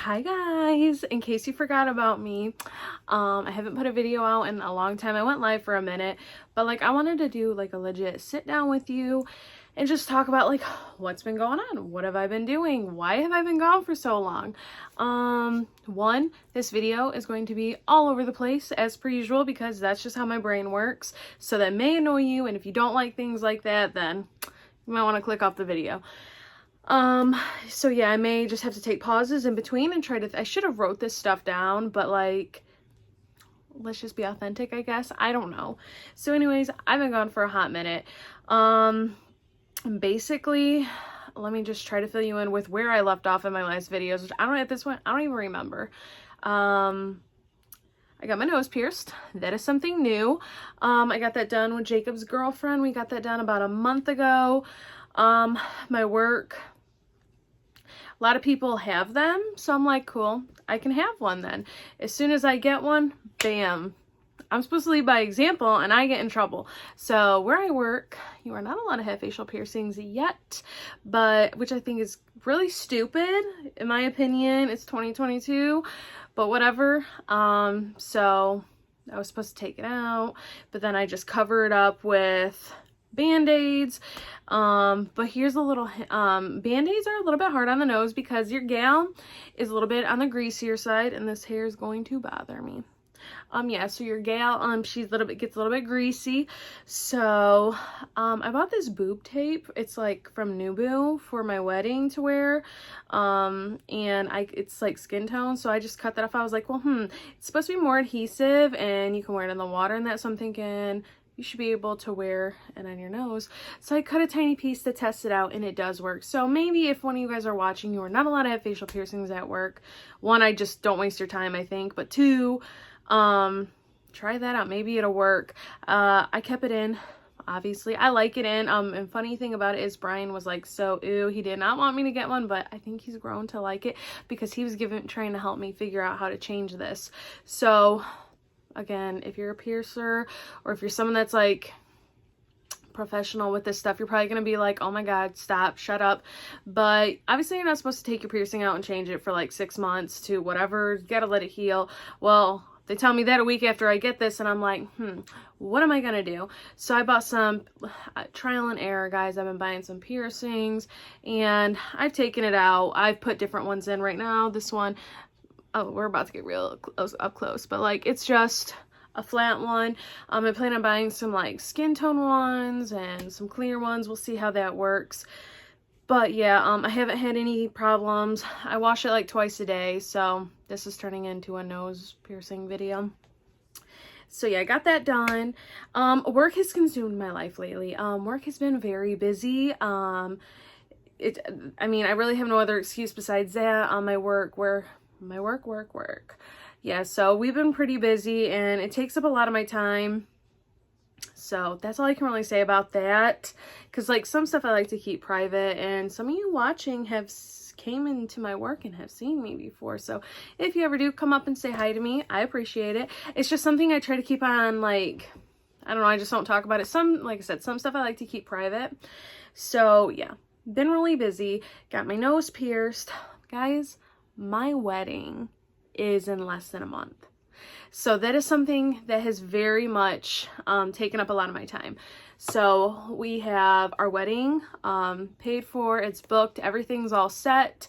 Hi guys, in case you forgot about me, I haven't put a video out in a long time. I went live for a minute, but like I wanted to do like a legit sit down with you and just talk about like what's been going on. What have I been doing? Why have I been gone for so long? This video is going to be all over the place as per usual because that's just how my brain works. So that may annoy you, and if you don't like things like that, then you might want to click off the video. So yeah, I may just have to take pauses in between and try to, I should have wrote this stuff down, but like, let's just be authentic, I guess. I don't know. So anyways, I've been gone for a hot minute. Basically, let me just try to fill you in with where I left off in my last videos, which at this point, I don't even remember. I got my nose pierced. That is something new. I got that done with Jacob's girlfriend. We got that done about a month ago. My work, a lot of people have them, so I'm like, cool, I can have one then. As soon as I get one, bam. I'm supposed to lead by example, and I get in trouble. So where I work, you are not allowed to have facial piercings yet, but which I think is really stupid, in my opinion. It's 2022, but whatever. So I was supposed to take it out, but then I just cover it up with band-aids. But here's a little band-aids are a little bit hard on the nose because your gown is a little bit on the greasier side, and this hair is going to bother me. Yeah, so your gal, gets a little bit greasy. So I bought this boob tape. It's like from Nubu for my wedding to wear. And it's like skin tone, so I just cut that off. I was like, well, it's supposed to be more adhesive and you can wear it in the water and that, so I'm thinking you should be able to wear it on your nose. So I cut a tiny piece to test it out, and it does work. So maybe if one of you guys are watching, you are not allowed to have facial piercings at work. One, I just don't waste your time, I think. But two, try that out. Maybe it'll work. I kept it in. Obviously, I like it in. And funny thing about it is Brian was like, so ew, he did not want me to get one, but I think he's grown to like it because he was trying to help me figure out how to change this. So again, if you're a piercer or if you're someone that's like professional with this stuff, you're probably going to be like, oh my god, stop, shut up. But obviously you're not supposed to take your piercing out and change it for like 6 months to whatever. You gotta let it heal. Well, they tell me that a week after I get this, and I'm like, what am I gonna do? So I bought some trial and error, guys. I've been buying some piercings and I've taken it out. I've put different ones in right now. This one, oh, we're about to get real close, up close, but like it's just a flat one. I plan on buying some like skin tone ones and some clear ones. We'll see how that works. But yeah, I haven't had any problems. I wash it like twice a day, so this is turning into a nose piercing video. So yeah, I got that done. Work has consumed my life lately. Work has been very busy. I really have no other excuse besides that. On my work. Yeah, so we've been pretty busy and it takes up a lot of my time. So that's all I can really say about that, because like some stuff I like to keep private, and some of you watching have came into my work and have seen me before. So if you ever do come up and say hi to me, I appreciate it. It's just something I try to keep on, like, I don't know, I just don't talk about it. Like I said, some stuff I like to keep private. So yeah, been really busy. Got my nose pierced. Guys, my wedding is in less than a month. So that is something that has very much taken up a lot of my time. So we have our wedding paid for, it's booked, everything's all set.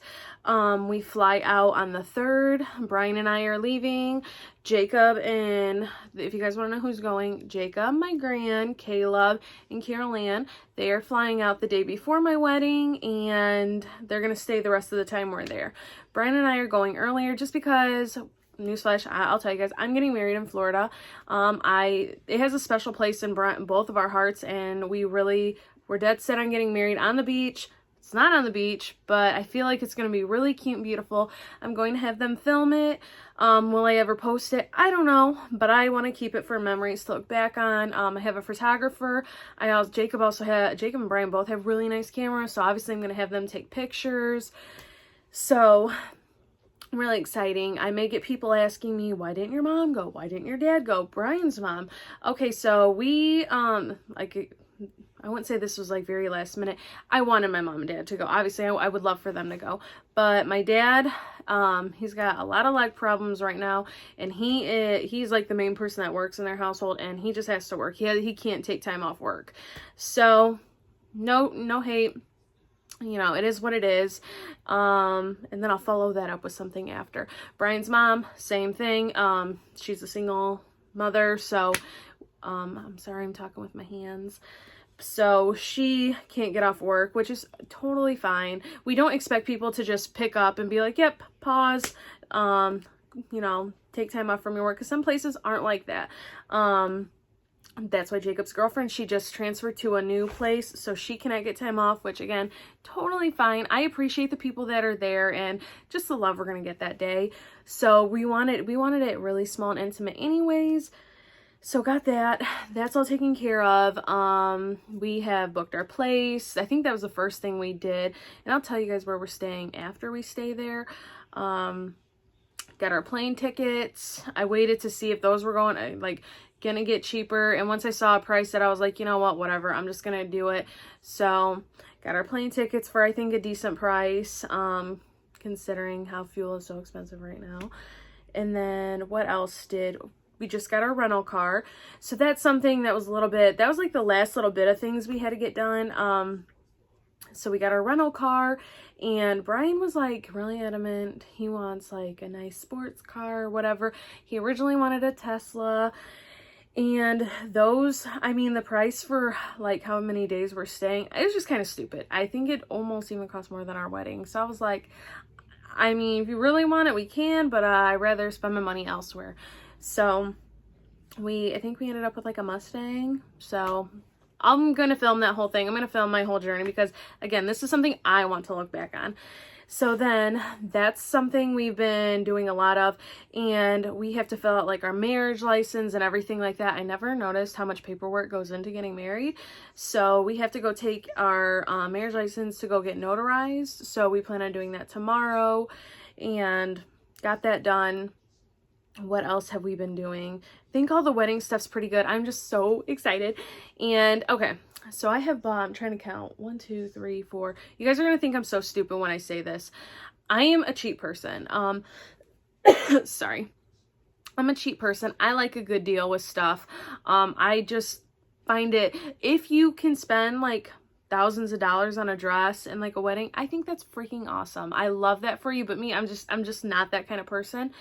We fly out on the 3rd. Brian and I are leaving. Jacob and, if you guys want to know who's going, Jacob, my gran, Caleb, and Carol Ann, they are flying out the day before my wedding, and they're going to stay the rest of the time we're there. Brian and I are going earlier just because, newsflash, I'll tell you guys, I'm getting married in Florida. It has a special place in both of our hearts, and we're dead set on getting married on the beach. It's not on the beach, but I feel like it's going to be really cute and beautiful. I'm going to have them film it. Will I ever post it? I don't know, but I want to keep it for memories to look back on. I have a photographer. Jacob and Brian both have really nice cameras, so obviously I'm going to have them take pictures. So really exciting. I may get people asking me, why didn't your mom go? Why didn't your dad go? Brian's mom. Okay, so we, I wouldn't say this was like very last minute. I wanted my mom and dad to go. Obviously, I would love for them to go. But my dad, he's got a lot of leg problems right now. And he's like the main person that works in their household. And he just has to work. He can't take time off work. So, no hate. You know, it is what it is. And then I'll follow that up with something after. Brian's mom, same thing. She's a single mother. So, I'm sorry, I'm talking with my hands. So she can't get off work, which is totally fine. We don't expect people to just pick up and be like, yep, pause, you know, take time off from your work, because some places aren't like that. That's why Jacob's girlfriend, she just transferred to a new place, so she cannot get time off, which again, totally fine. I appreciate the people that are there and just the love we're gonna get that day. So we wanted it really small and intimate anyways. So got that. That's all taken care of. We have booked our place. I think that was the first thing we did. And I'll tell you guys where we're staying after we stay there. Got our plane tickets. I waited to see if those were gonna get cheaper. And once I saw a price that I was like, you know what, whatever, I'm just gonna do it. So got our plane tickets for, I think, a decent price, considering how fuel is so expensive right now. And then what else we just got our rental car. So that's something that was that was like the last little bit of things we had to get done. So we got our rental car, and Brian was like really adamant. He wants like a nice sports car or whatever. He originally wanted a Tesla. And those, I mean, the price for like how many days we're staying, it was just kind of stupid. I think it almost even cost more than our wedding. So I was like, I mean, if you really want it, we can, but I'd rather spend my money elsewhere. So I think we ended up with like a Mustang. So I'm going to film that whole thing. I'm going to film my whole journey because, again, this is something I want to look back on. So then that's something we've been doing a lot of, and we have to fill out like our marriage license and everything like that. I never noticed how much paperwork goes into getting married. So we have to go take our marriage license to go get notarized. So we plan on doing that tomorrow and got that done. What else have we been doing? I think all the wedding stuff's pretty good. I'm just so excited. And okay, so I have bought, I'm trying to count, 1, 2, 3, 4. You guys are going to think I'm so stupid when I say this. I am a cheap person. Sorry. I'm a cheap person. I like a good deal with stuff. I just find it, if you can spend like thousands of dollars on a dress and like a wedding, I think that's freaking awesome. I love that for you, but me, I'm just not that kind of person.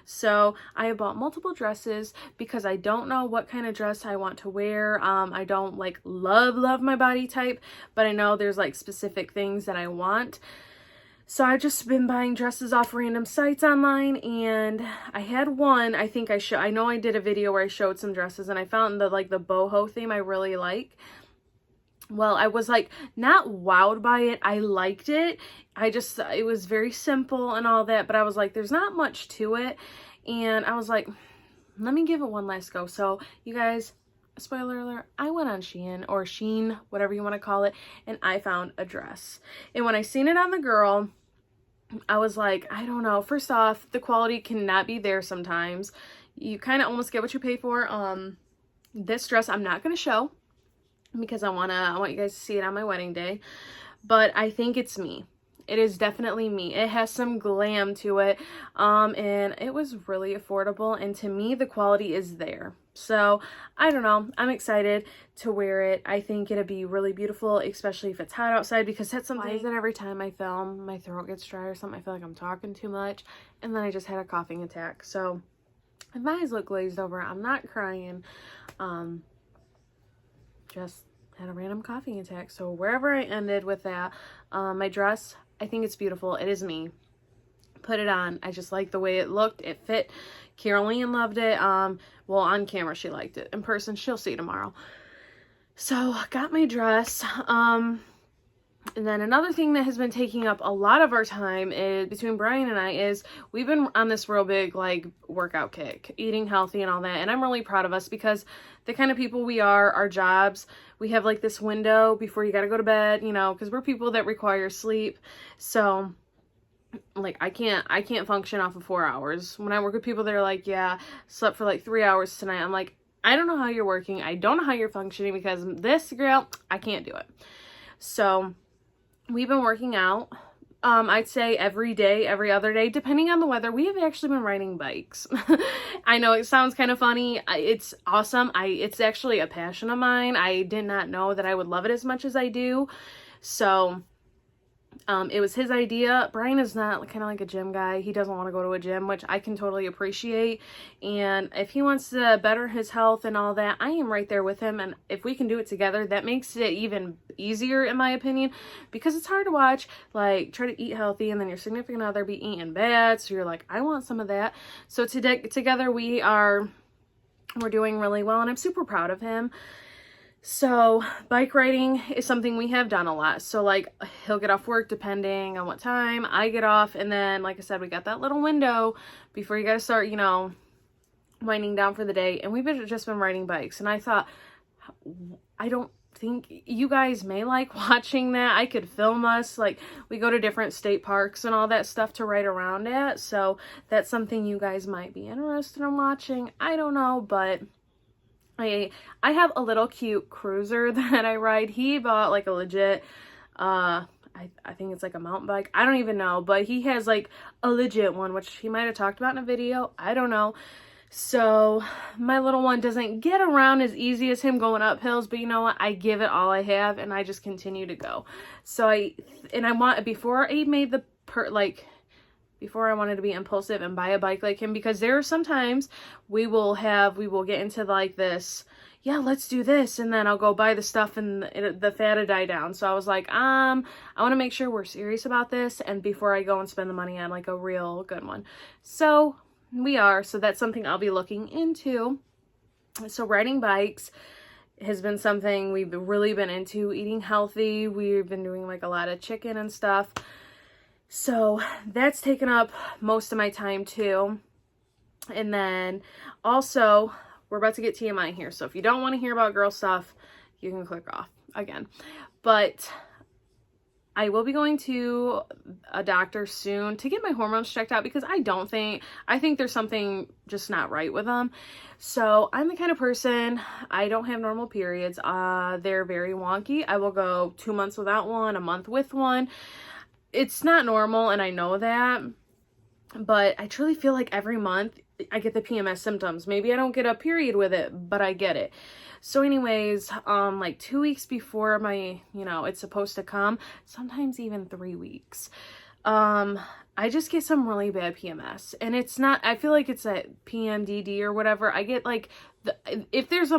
So I have bought multiple dresses because I don't know what kind of dress I want to wear. I don't like love my body type, but I know there's like specific things that I want. So I've just been buying dresses off random sites online, and I had one, I know I did a video where I showed some dresses, and I found the boho theme I really like. Well, I was like not wowed by it. I liked it. It was very simple and all that, but I was like, there's not much to it. And I was like, let me give it one last go. So you guys, spoiler alert, I went on Shein or Sheen, whatever you want to call it, and I found a dress. And when I seen it on the girl, I was like, I don't know. First off, the quality cannot be there sometimes. You kind of almost get what you pay for. This dress I'm not going to show because I want you guys to see it on my wedding day. But I think it's me. It is definitely me. It has some glam to it. And it was really affordable. And to me, the quality is there. So, I don't know. I'm excited to wear it. I think it'll be really beautiful, especially if it's hot outside, because that's something. Why is it every time I film, my throat gets dry or something? I feel like I'm talking too much. And then I just had a coughing attack. So, if my eyes look glazed over, I'm not crying. Just had a random coughing attack. So, wherever I ended with that, my dress, I think it's beautiful. It is me. Put it on. I just like the way it looked. It fit. Caroline loved it. Well, on camera she liked it. In person, she'll see tomorrow. So, got my dress. And then another thing that has been taking up a lot of our time is, between Brian and I, is we've been on this real big like workout kick, eating healthy and all that. And I'm really proud of us because the kind of people we are, our jobs, we have like this window before you got to go to bed, you know, because we're people that require sleep. So like I can't function off of 4 hours. When I work with people that are like, yeah, slept for like 3 hours tonight, I'm like, I don't know how you're working. I don't know how you're functioning, because this girl, I can't do it. So we've been working out. I'd say every day, every other day, depending on the weather. We have actually been riding bikes. I know it sounds kind of funny. It's awesome. It's actually a passion of mine. I did not know that I would love it as much as I do. So it was his idea. Brian is not kind of like a gym guy. He doesn't want to go to a gym, which I can totally appreciate. And if he wants to better his health and all that, I am right there with him. And if we can do it together, that makes it even easier, in my opinion, because it's hard to watch, like, try to eat healthy and then your significant other be eating bad. So you're like, I want some of that. So together we're doing really well, and I'm super proud of him. So bike riding is something we have done a lot. So like, he'll get off work depending on what time I get off. And then, like I said, we got that little window before you got to start, you know, winding down for the day. And we've just been riding bikes. And I thought, I don't think you guys may like watching that. I could film us. Like, we go to different state parks and all that stuff to ride around at. So that's something you guys might be interested in watching. I don't know, but I have a little cute cruiser that I ride. He bought like a legit, I think it's like a mountain bike. I don't even know, but he has like a legit one, which he might have talked about in a video. I don't know. So my little one doesn't get around as easy as him going up hills, but you know what? I give it all I have, and I just continue to go. So before I made the before I wanted to be impulsive and buy a bike like him, because there are sometimes we will get into like this, yeah, let's do this, and then I'll go buy the stuff and the fad will die down. So I was like, I want to make sure we're serious about this, and before I go and spend the money on like a real good one. So we are. So that's something I'll be looking into. So riding bikes has been something we've really been into. Eating healthy, we've been doing like a lot of chicken and stuff. So that's taken up most of my time too. And then also, we're about to get TMI here. So if you don't want to hear about girl stuff, you can click off again. But I will be going to a doctor soon to get my hormones checked out, because I think there's something just not right with them. So I'm the kind of person, I don't have normal periods. They're very wonky. I will go 2 months without one, a month with one. It's not normal, and I know that, but I truly feel like every month I get the PMS symptoms. Maybe I don't get a period with it, but I get it. So anyways, like 2 weeks before it's supposed to come, sometimes even 3 weeks, I just get some really bad PMS, and it's not, I feel like it's a PMDD or whatever. I get like, if there's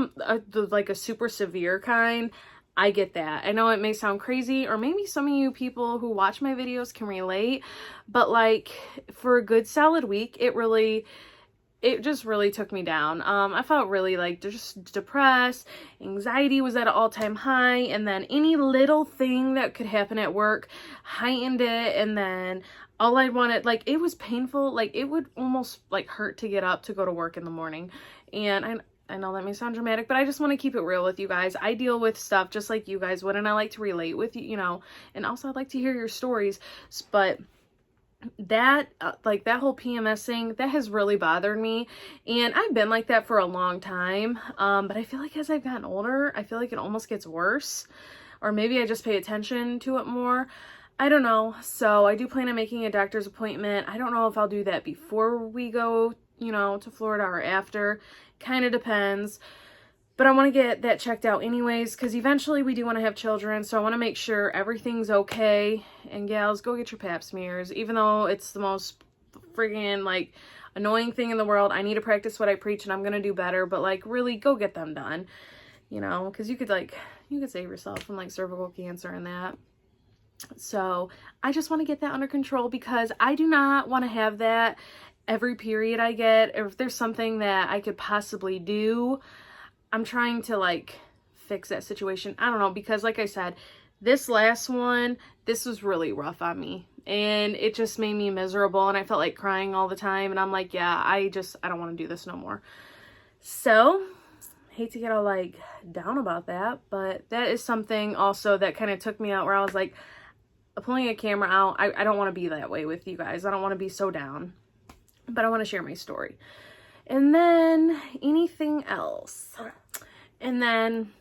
like a super severe kind, I get that. I know it may sound crazy, or maybe some of you people who watch my videos can relate, but like for a good solid week, it just really took me down. I felt really like just depressed. Anxiety was at an all-time high, and then any little thing that could happen at work heightened it. And then all I wanted, like, it was painful. Like, it would almost like hurt to get up to go to work in the morning. And I know that may sound dramatic, but I just want to keep it real with you guys. I deal with stuff just like you guys would, and I like to relate with you, and also I'd like to hear your stories. But that that whole PMS thing, that has really bothered me, and I've been like that for a long time, but I feel like as I've gotten older, I feel like it almost gets worse, or maybe I just pay attention to it more. I don't know. So I do plan on making a doctor's appointment. I don't know if I'll do that before we go to Florida or after. Kind of depends, but I want to get that checked out anyways, because eventually we do want to have children. So I want to make sure everything's okay. And gals, go get your pap smears, even though it's the most friggin' like annoying thing in the world. I need to practice what I preach, and I'm gonna do better, but like really go get them done, because you could save yourself from like cervical cancer and that. So I just want to get that under control, because I do not want to have that every period I get. If there's something that I could possibly do, I'm trying to like fix that situation. I don't know, because like I said, this last one, this was really rough on me, and it just made me miserable, and I felt like crying all the time, and I'm like, yeah, I don't want to do this no more. So hate to get all like down about that, but that is something also that kind of took me out, where I was like, pulling a camera out, I don't want to be that way with you guys. I don't want to be so down, but I want to share my story. And then anything else? And then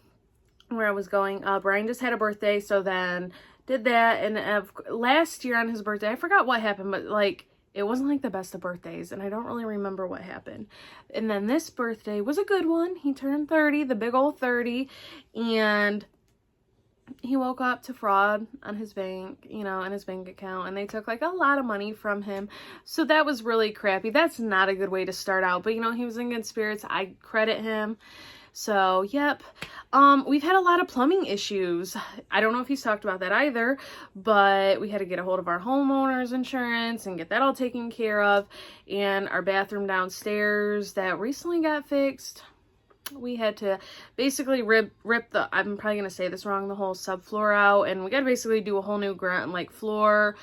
where I was going, Brian just had a birthday, so then did that. And last year on his birthday, I forgot what happened, but like it wasn't like the best of birthdays, and I don't really remember what happened. And then this birthday was a good one. He turned 30, the big old 30, and he woke up to fraud on his bank, you know, in his bank account, and they took like a lot of money from him. So that was really crappy. That's not a good way to start out, but you know, he was in good spirits. I credit him. So, yep. We've had a lot of plumbing issues. I don't know if he's talked about that either, but we had to get a hold of our homeowner's insurance and get that all taken care of. And our bathroom downstairs that recently got fixed, we had to basically rip the, I'm probably going to say this wrong, the whole subfloor out, and we got to basically do a whole new floor.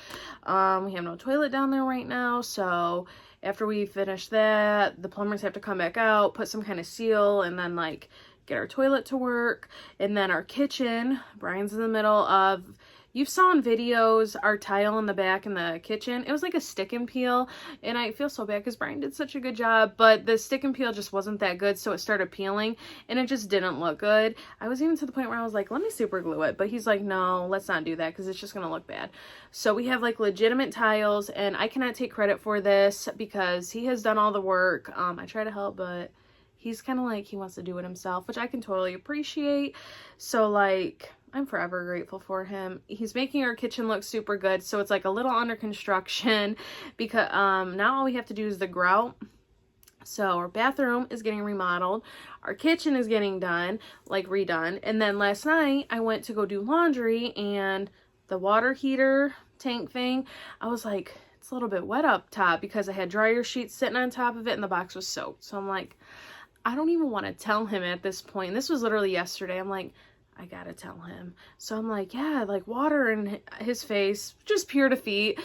We have no toilet down there right now, so after we finish that, the plumbers have to come back out, put some kind of seal, and then like get our toilet to work. And then our kitchen, Brian's in the middle of, you've saw in videos, our tile in the back in the kitchen, it was like a stick and peel, and I feel so bad because Brian did such a good job, but the stick and peel just wasn't that good, so it started peeling, and it just didn't look good. I was even to the point where I was like, let me super glue it, but he's like, no, let's not do that because it's just gonna look bad. So we have like legitimate tiles, and I cannot take credit for this because he has done all the work. I try to help, but he's kind of like, he wants to do it himself, which I can totally appreciate. So like, I'm forever grateful for him. He's making our kitchen look super good, so it's like a little under construction because now all we have to do is the grout. So our bathroom is getting remodeled, our kitchen is getting done, like redone, and then last night I went to go do laundry, and the water heater tank thing, I was like, it's a little bit wet up top because I had dryer sheets sitting on top of it and the box was soaked. So I'm like, I don't even want to tell him at this point. This was literally yesterday. I'm like, I gotta tell him. So I'm like, yeah, like water in his face, just pure defeat.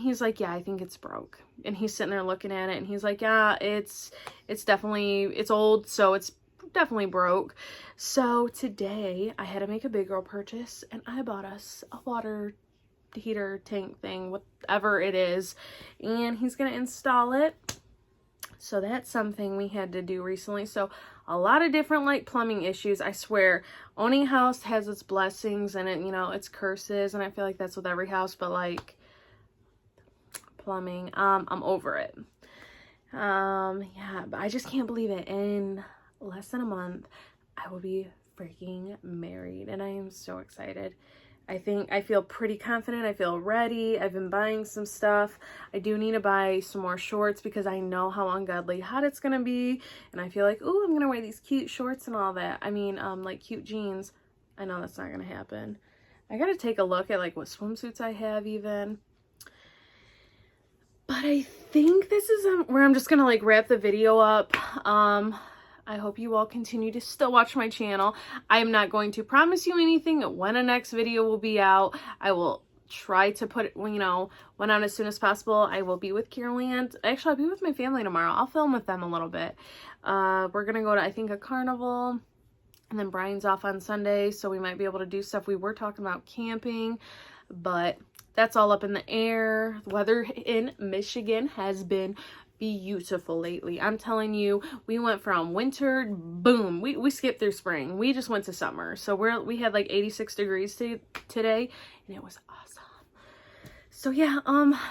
He's like, yeah, I think it's broke. And he's sitting there looking at it, and he's like, yeah, it's definitely, it's old, so it's definitely broke. So today I had to make a big girl purchase, and I bought us a water heater tank thing, whatever it is, and he's gonna install it. So that's something we had to do recently. So a lot of different like plumbing issues. I swear, owning a house has its blessings and it, you know, its curses, and I feel like that's with every house, but like plumbing, I'm over it. Yeah, but I just can't believe it. In less than a month, I will be freaking married, and I am so excited. I feel pretty confident. I feel ready. I've been buying some stuff. I do need to buy some more shorts because I know how ungodly hot it's going to be. And I feel like, ooh, I'm going to wear these cute shorts and all that. I mean, like cute jeans. I know that's not going to happen. I got to take a look at like what swimsuits I have even. But I think this is where I'm just going to like wrap the video up. I hope you all continue to still watch my channel. I am not going to promise you anything when a next video will be out. I will try to put it, you know, one out as soon as possible. I will be with Caroline. Actually, I'll be with my family tomorrow. I'll film with them a little bit. We're going to go to, I think, a carnival. And then Brian's off on Sunday, so we might be able to do stuff. We were talking about camping, but that's all up in the air. The weather in Michigan has been beautiful lately. I'm telling you, we went from winter, boom, we skipped through spring. We just went to summer. So we had like 86 degrees today, and it was awesome. So yeah,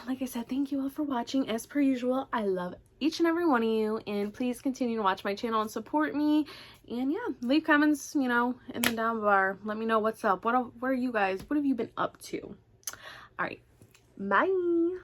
like I said, thank you all for watching. As per usual, I love each and every one of you, and please continue to watch my channel and support me. And yeah, leave comments, you know, in the down bar. Let me know what's up. What are you guys, what have you been up to? All right, bye.